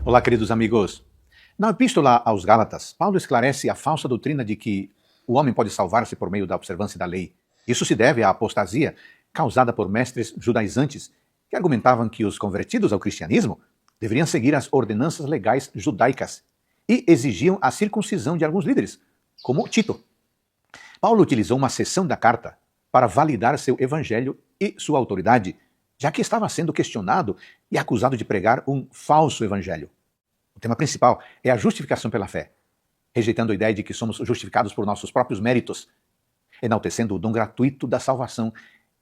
Olá, queridos amigos. Na Epístola aos Gálatas, Paulo esclarece a falsa doutrina de que o homem pode salvar-se por meio da observância da lei. Isso se deve à apostasia causada por mestres judaizantes que argumentavam que os convertidos ao cristianismo deveriam seguir as ordenanças legais judaicas e exigiam a circuncisão de alguns líderes, como Tito. Paulo utilizou uma seção da carta para validar seu evangelho e sua autoridade, já que estava sendo questionado e acusado de pregar um falso evangelho. O tema principal é a justificação pela fé, rejeitando a ideia de que somos justificados por nossos próprios méritos, enaltecendo o dom gratuito da salvação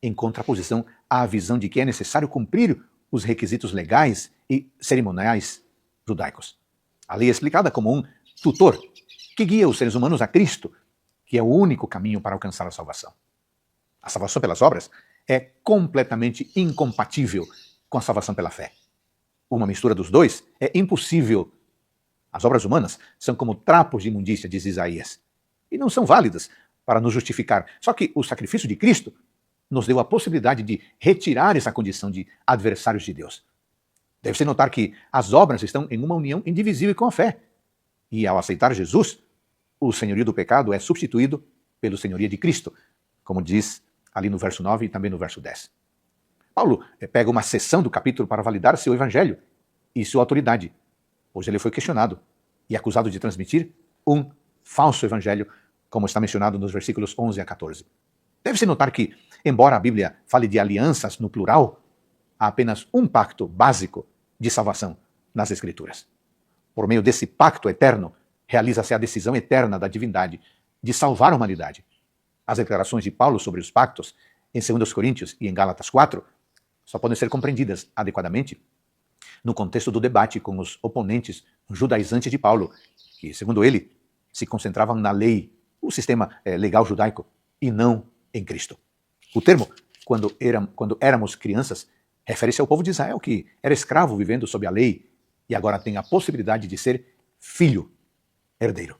em contraposição à visão de que é necessário cumprir os requisitos legais e cerimoniais judaicos. A lei é explicada como um tutor que guia os seres humanos a Cristo, que é o único caminho para alcançar a salvação. A salvação pelas obras é completamente incompatível com a salvação pela fé. Uma mistura dos dois é impossível. As obras humanas são como trapos de imundícia, diz Isaías, e não são válidas para nos justificar. Só que o sacrifício de Cristo nos deu a possibilidade de retirar essa condição de adversários de Deus. Deve-se notar que as obras estão em uma união indivisível com a fé. E ao aceitar Jesus, o senhorio do pecado é substituído pelo senhorio de Cristo, como diz ali no verso 9 e também no verso 10. Paulo pega uma seção do capítulo para validar seu evangelho e sua autoridade, pois ele foi questionado e acusado de transmitir um falso evangelho, como está mencionado nos versículos 11 a 14. Deve-se notar que, embora a Bíblia fale de alianças no plural, há apenas um pacto básico de salvação nas Escrituras. Por meio desse pacto eterno, realiza-se a decisão eterna da divindade de salvar a humanidade. As declarações de Paulo sobre os pactos, em 2 Coríntios e em Gálatas 4, só podem ser compreendidas adequadamente no contexto do debate com os oponentes judaizantes de Paulo, que, segundo ele, se concentravam na lei, o sistema legal judaico, e não em Cristo. O termo, quando éramos crianças, refere-se ao povo de Israel, que era escravo vivendo sob a lei e agora tem a possibilidade de ser filho, herdeiro.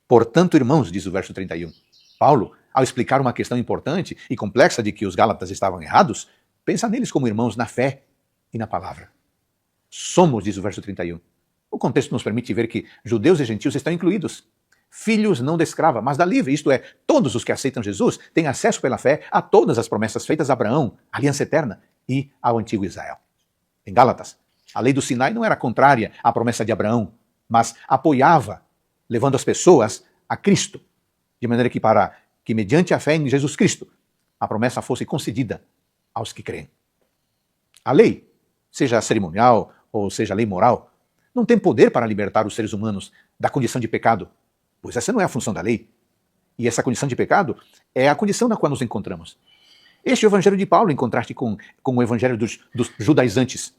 Portanto, irmãos, diz o verso 31, Paulo, ao explicar uma questão importante e complexa de que os gálatas estavam errados, pensa neles como irmãos na fé e na palavra. Somos, diz o verso 31. O contexto nos permite ver que judeus e gentios estão incluídos. Filhos não da escrava, mas da livre, isto é, todos os que aceitam Jesus têm acesso pela fé a todas as promessas feitas a Abraão, a aliança eterna, e ao antigo Israel. Em Gálatas, a lei do Sinai não era contrária à promessa de Abraão, mas apoiava, levando as pessoas a Cristo, de maneira que para que mediante a fé em Jesus Cristo, a promessa fosse concedida aos que creem. A lei, seja cerimonial ou seja lei moral, não tem poder para libertar os seres humanos da condição de pecado, pois essa não é a função da lei. E essa condição de pecado é a condição na qual nos encontramos. Este é o evangelho de Paulo, em contraste com o evangelho dos judaizantes.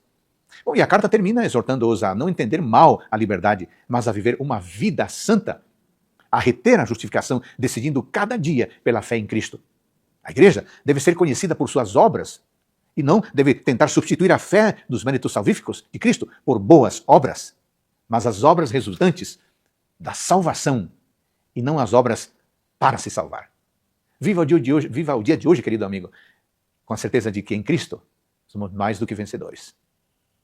Bom, e a carta termina exortando-os a não entender mal a liberdade, mas a viver uma vida santa, a reter a justificação, decidindo cada dia pela fé em Cristo. A igreja deve ser conhecida por suas obras e não deve tentar substituir a fé dos méritos salvíficos de Cristo por boas obras, mas as obras resultantes da salvação e não as obras para se salvar. Viva o dia de hoje, querido amigo, com a certeza de que em Cristo somos mais do que vencedores.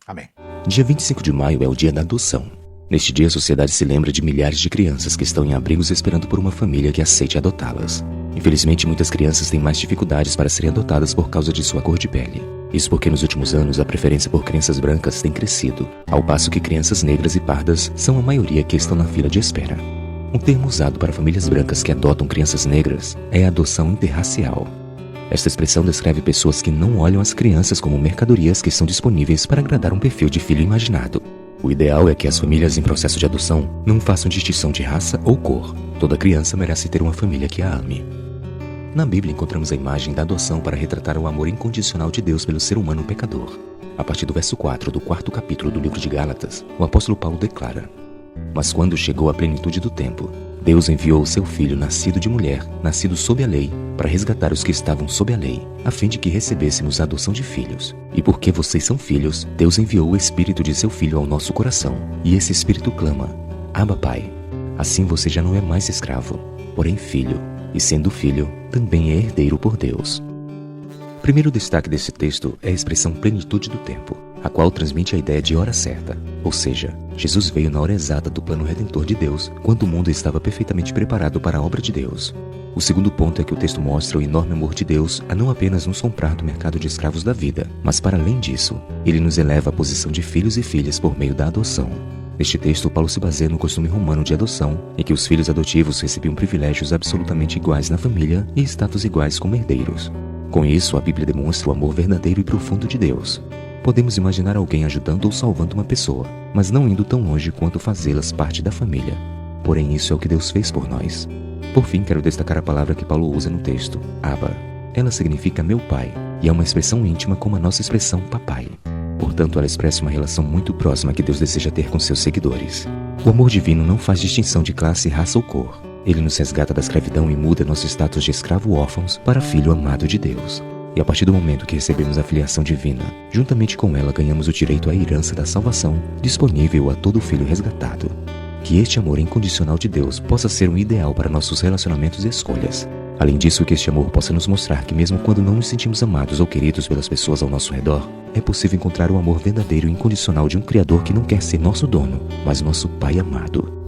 Amém. Dia 25 de maio é o dia da adoção. Neste dia, a sociedade se lembra de milhares de crianças que estão em abrigos esperando por uma família que aceite adotá-las. Infelizmente, muitas crianças têm mais dificuldades para serem adotadas por causa de sua cor de pele. Isso porque nos últimos anos a preferência por crianças brancas tem crescido, ao passo que crianças negras e pardas são a maioria que estão na fila de espera. Um termo usado para famílias brancas que adotam crianças negras é a adoção interracial. Esta expressão descreve pessoas que não olham as crianças como mercadorias que estão disponíveis para agradar um perfil de filho imaginado. O ideal é que as famílias em processo de adoção não façam distinção de raça ou cor. Toda criança merece ter uma família que a ame. Na Bíblia encontramos a imagem da adoção para retratar o amor incondicional de Deus pelo ser humano pecador. A partir do verso 4 do 4º capítulo do livro de Gálatas, o apóstolo Paulo declara: Mas quando chegou a plenitude do tempo, Deus enviou o seu Filho, nascido de mulher, nascido sob a lei, para resgatar os que estavam sob a lei, a fim de que recebêssemos a adoção de filhos. E porque vocês são filhos, Deus enviou o Espírito de seu Filho ao nosso coração. E esse Espírito clama: Abba, Pai. Assim você já não é mais escravo, porém filho, e sendo filho, também é herdeiro por Deus. O primeiro destaque desse texto é a expressão plenitude do tempo. a qual transmite a ideia de hora certa, ou seja, Jesus veio na hora exata do plano redentor de Deus, quando o mundo estava perfeitamente preparado para a obra de Deus. O segundo ponto é que o texto mostra o enorme amor de Deus a não apenas nos comprar do mercado de escravos da vida, mas para além disso, ele nos eleva à posição de filhos e filhas por meio da adoção. Neste texto, Paulo se baseia no costume romano de adoção, em que os filhos adotivos recebiam privilégios absolutamente iguais na família e status iguais como herdeiros. Com isso, a Bíblia demonstra o amor verdadeiro e profundo de Deus. Podemos imaginar alguém ajudando ou salvando uma pessoa, mas não indo tão longe quanto fazê-las parte da família. Porém, isso é o que Deus fez por nós. Por fim, quero destacar a palavra que Paulo usa no texto, Abba. Ela significa meu pai, e é uma expressão íntima como a nossa expressão papai. Portanto, ela expressa uma relação muito próxima que Deus deseja ter com seus seguidores. O amor divino não faz distinção de classe, raça ou cor. Ele nos resgata da escravidão e muda nosso status de escravo órfãos para filho amado de Deus. E a partir do momento que recebemos a filiação divina, juntamente com ela ganhamos o direito à herança da salvação, disponível a todo filho resgatado. Que este amor incondicional de Deus possa ser um ideal para nossos relacionamentos e escolhas. Além disso, que este amor possa nos mostrar que mesmo quando não nos sentimos amados ou queridos pelas pessoas ao nosso redor, é possível encontrar o amor verdadeiro e incondicional de um Criador que não quer ser nosso dono, mas nosso Pai amado.